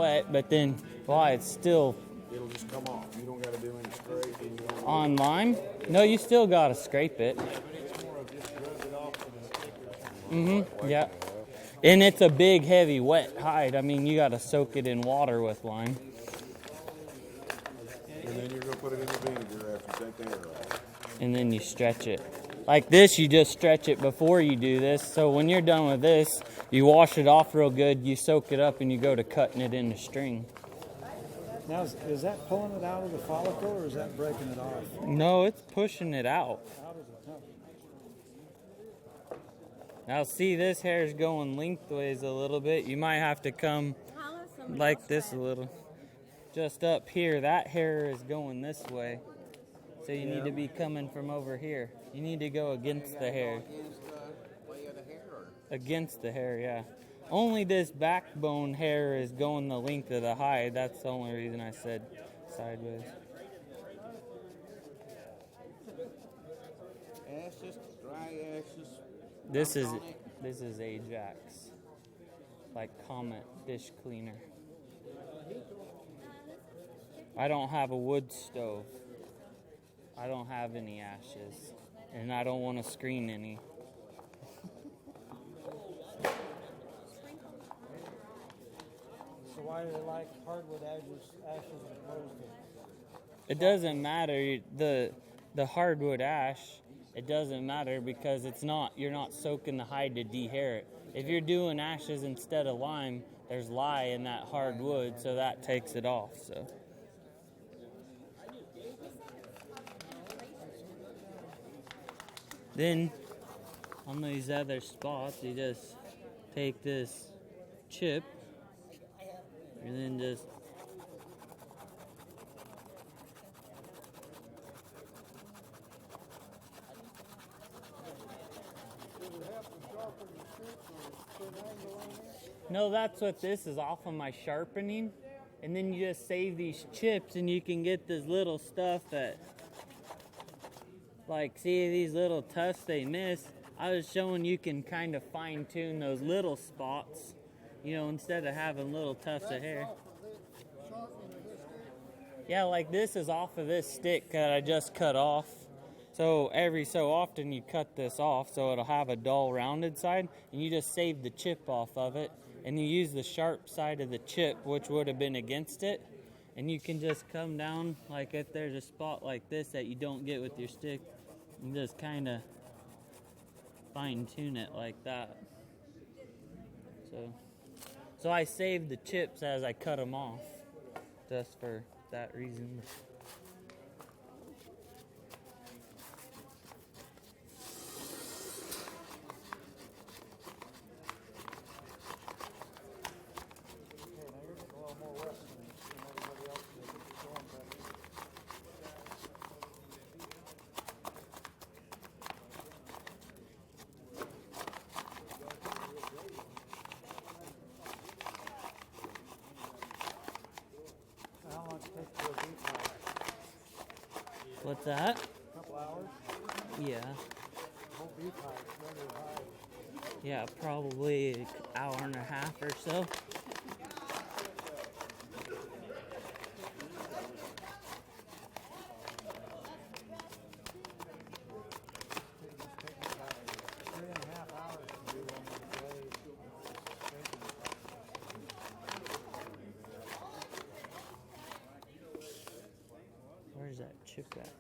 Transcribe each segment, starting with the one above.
wet, but then why it's still... It'll just come off. You don't got to do any scraping. On lime? No, you still got to scrape it. Yeah, but it's more of just rub it off with a stick or something. Yeah. And it's a big, heavy, wet hide. I mean, you got to soak it in water with lime. And then you're going to put it in the vinegar after you take the hair off. And then you stretch it. Like this, you just stretch it before you do this. So when you're done with this, you wash it off real good, you soak it up, and you go to cutting it into string. Now, is that pulling it out of the follicle, or is that breaking it off? No, it's pushing it out. Now see, this hair is going lengthways a little bit. You might have to come like this a little. Just up here, that hair is going this way. So you need to be coming from over here. You need to go against the hair. Against the hair, yeah. Only this backbone hair is going the length of the hide. That's the only reason I said sideways. Ashes, dry ashes. This is Ajax, like Comet dish cleaner. I don't have a wood stove. I don't have any ashes, and I don't want to screen any. So why do they like hardwood ashes as opposed to? It doesn't matter. The hardwood ash, it doesn't matter because you're not soaking the hide to dehair it. If you're doing ashes instead of lime, there's lye in that hardwood, so that takes it off. So. Then, on these other spots, you just take this chip and then just no, that's what this is off of my sharpening. And then you just save these chips and you can get this little stuff that, like, see these little tufts they miss. I was showing you can kind of fine tune those little spots, you know, instead of having little tufts of hair. Yeah, like this is off of this stick that I just cut off. So every so often you cut this off so it'll have a dull rounded side, and you just save the chip off of it, and you use the sharp side of the chip, which would have been against it, and you can just come down, like if there's a spot like this that you don't get with your stick, and just kind of fine tune it like that. So I saved the chips as I cut them off, just for that reason. What's that? A couple hours? Yeah. Whole beef hide, regular hide. Yeah, probably an hour and a half or so. Where's that chip at?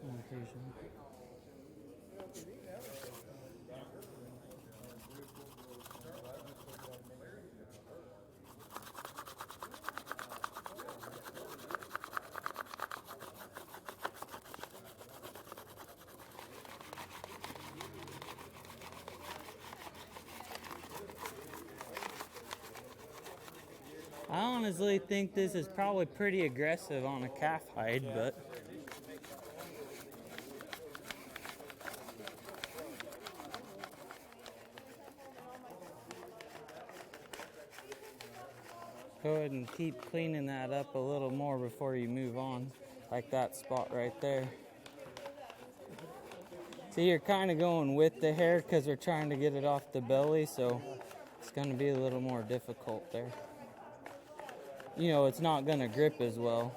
Oh, here's one. I honestly think this is probably pretty aggressive on a calf hide, but go ahead and keep cleaning that up a little more before you move on, like that spot right there. See, you're kind of going with the hair because we're trying to get it off the belly, so it's going to be a little more difficult there. You know, it's not going to grip as well.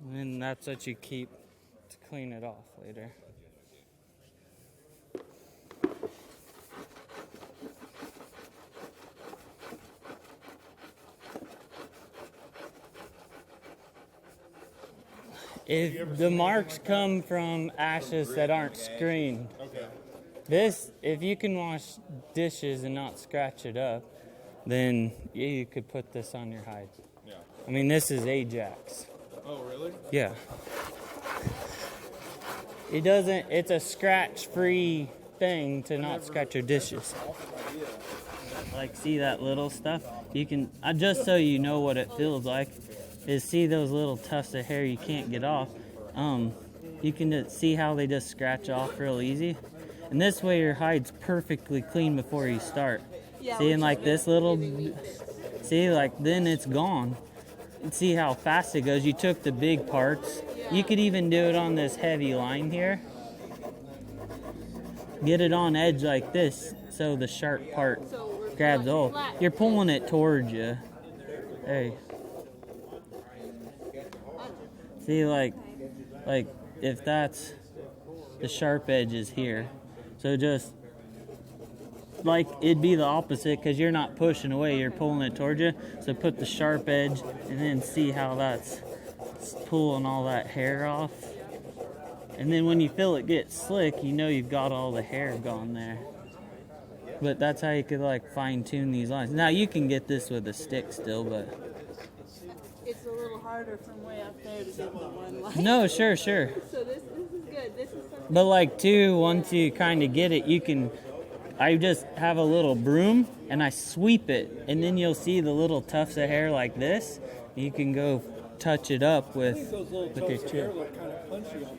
And then that's what you keep to clean it off later. If the marks come from ashes that aren't screened, this, if you can wash dishes and not scratch it up, then you could put this on your hide. Yeah. I mean, this is Ajax. Oh, really? Yeah. It doesn't, it's a scratch-free thing to not scratch your dishes. Like, see that little stuff? You can, just so you know what it feels like, is see those little tufts of hair you can't get off. You can just see how they just scratch off real easy. And this way your hide's perfectly clean before you start. Yeah, See, and like this little, see, like then it's gone. And see how fast it goes. You took the big parts. Yeah. You could even do it on this heavy line here. Get it on edge like this so the sharp part grabs. Oh, you're pulling it towards you. Hey. See, like if that's the sharp edge is here. So just like it'd be the opposite because you're not pushing away, you're pulling it towards you. So put the sharp edge and then see how that's pulling all that hair off. And then when you feel it get slick, you know you've got all the hair gone there. But that's how you could like fine tune these lines. Now you can get this with a stick still, but it's a little harder from way up there to get the one line. no, sure. So this is good. This is something. But like too, once you kind of get it, you can, I just have a little broom and I sweep it, and then you'll see the little tufts of hair like this. You can go touch it up with your chip. Look kind of punchy on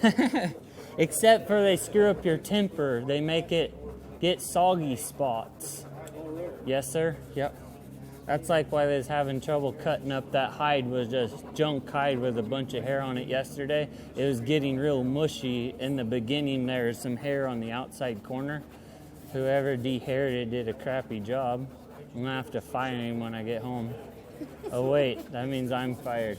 things. Except for they screw up your temper. They make it get soggy spots. Yes, sir. Yep. That's like why they was having trouble cutting up that hide, was just junk hide with a bunch of hair on it yesterday. It was getting real mushy. In the beginning, there was some hair on the outside corner. Whoever dehaired it did a crappy job. I'm gonna have to fire him when I get home. Oh wait, that means I'm fired.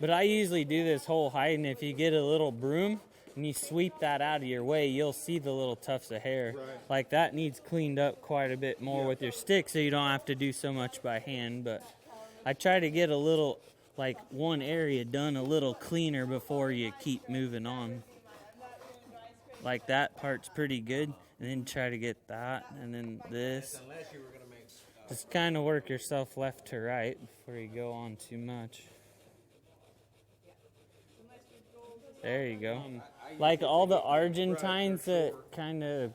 But I usually do this whole hide, and if you get a little broom and you sweep that out of your way, you'll see the little tufts of hair. Right. Like that needs cleaned up quite a bit more with your stick, so you don't have to do so much by hand. But I try to get a little, like one area done a little cleaner before you keep moving on. Like that part's pretty good, and then try to get that, and then this. Just kind of work yourself left to right before you go on too much. There you go. Like all the Argentines that kind of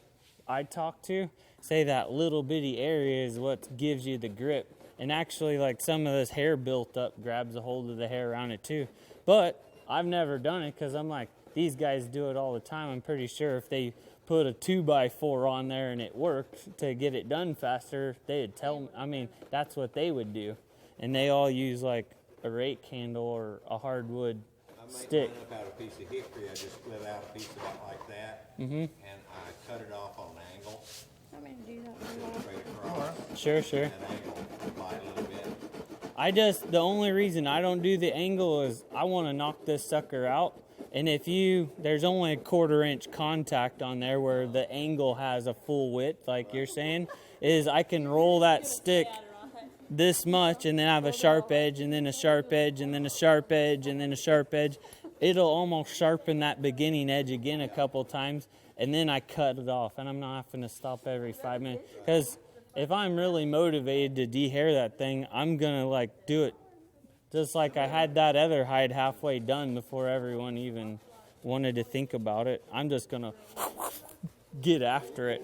I talk to say that little bitty area is what gives you the grip. And actually, like some of this hair built up grabs a hold of the hair around it too. But I've never done it because I'm like, these guys do it all the time. I'm pretty sure if they put a 2x4 on there and it worked to get it done faster, they'd tell me. I mean, that's what they would do. And they all use like a rake handle or a hardwood stick. I make mine up out of a piece of hickory. I just split out a piece about like that, Mm-hmm. and I cut it off on an angle, Want me to do that? straight across, Sure. and that angle divide a little bit. The only reason I don't do the angle is I want to knock this sucker out. And if there's only a 1/4 inch contact on there where the angle has a full width, like you're saying, is I can roll that stick this much and then have a sharp edge and then a sharp edge and then a sharp edge and then a sharp edge. It'll almost sharpen that beginning edge again a couple times, and then I cut it off, and I'm not having to stop every 5 minutes. Because if I'm really motivated to dehair that thing, I'm gonna like do it just like I had that other hide halfway done before everyone even wanted to think about it. I'm just gonna get after it.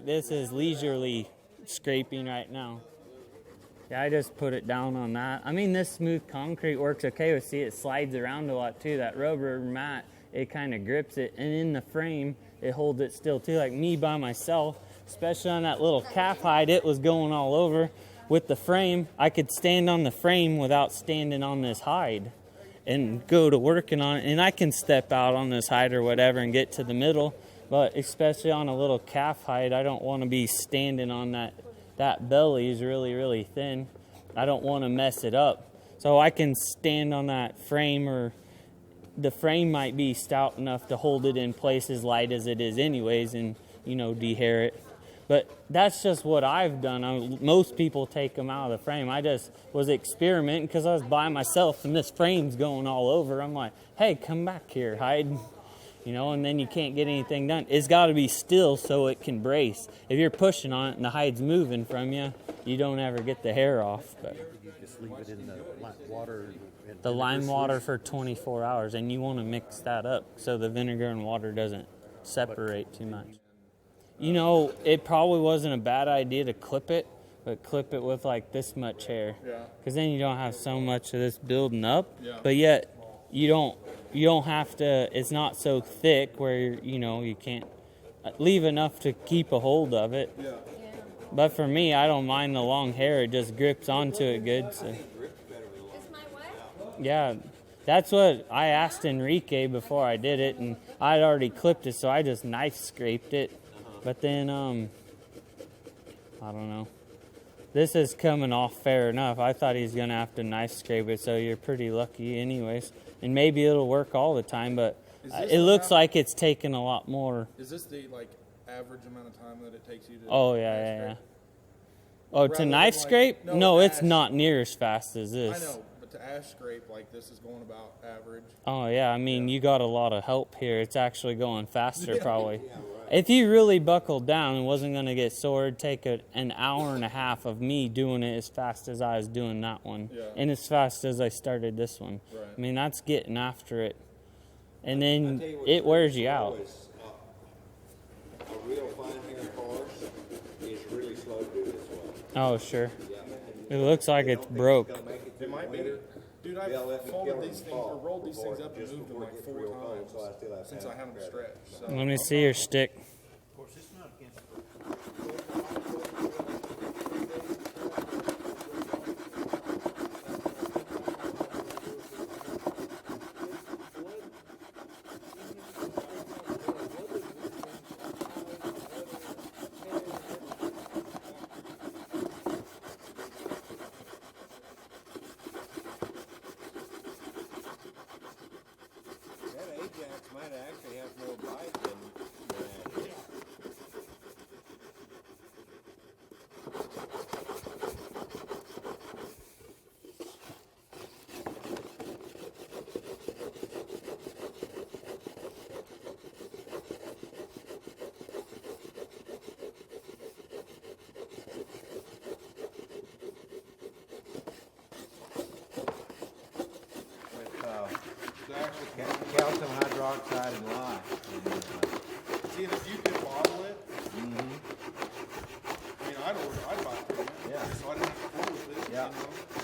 This is leisurely scraping right now. Yeah, I just put it down on that. I mean, this smooth concrete works okay. See, it slides around a lot too. That rubber mat, it kind of grips it, and in the frame, it holds it still too. Like me by myself, especially on that little calf hide, it was going all over. With the frame, I could stand on the frame without standing on this hide and go to working on it. And I can step out on this hide or whatever and get to the middle. But especially on a little calf hide, I don't want to be standing on that. That belly is really, really thin. I don't want to mess it up. So I can stand on that frame, or the frame might be stout enough to hold it in place as light as it is anyways, and, you know, dehair it. But that's just what I've done. Most people take them out of the frame. I just was experimenting because I was by myself and this frame's going all over. I'm like, hey, come back here, hide. You know, and then you can't get anything done. It's got to be still so it can brace. If you're pushing on it and the hide's moving from you, you don't ever get the hair off. But You just leave it in the water. the lime water for 24 hours, and you want to mix that up so the vinegar and water doesn't separate too much. You know, it probably wasn't a bad idea to clip it, but clip it with like this much hair. Yeah. Because then you don't have so much of this building up. Yeah. But yet you don't have to, it's not so thick where, you know, you can't leave enough to keep a hold of it. Yeah. But for me, I don't mind the long hair. It just grips onto it good. So. Yeah, that's what I asked Enrique before I did it, and I'd already clipped it, so I just knife scraped it. But then, I don't know. This is coming off fair enough. I thought he's going to have to knife scrape it, so you're pretty lucky anyways. And maybe it'll work all the time, but it looks like it's taken a lot more. Is this the like average amount of time that it takes you to? Oh, yeah. Oh, Rather to than, knife like- scrape? no, No, it's ash. not near as fast as I this. know, but to ash scrape like this is going about average. Oh, yeah. I mean, you got a lot of help here. It's actually going faster, probably. If you really buckled down and wasn't going to get sore, it'd take an hour and a half of me doing it as fast as I was doing that one. Yeah. And as fast as I started this one. Right. I mean, that's getting after it. And then it wears you out. A real fine hair horse is really slow to do this one. Oh, sure. It looks like it's broke. It might be. Dude, I've folded these things or rolled these things up and moved them like 4 times since I had them stretched. So. Let me see your stick. That Ajax might actually have more bite than that. With calcium hydroxide and lye. See, and if you could bottle it, I mean, I'd buy it. Yeah. So I didn't have to fool with it. Yeah. You know?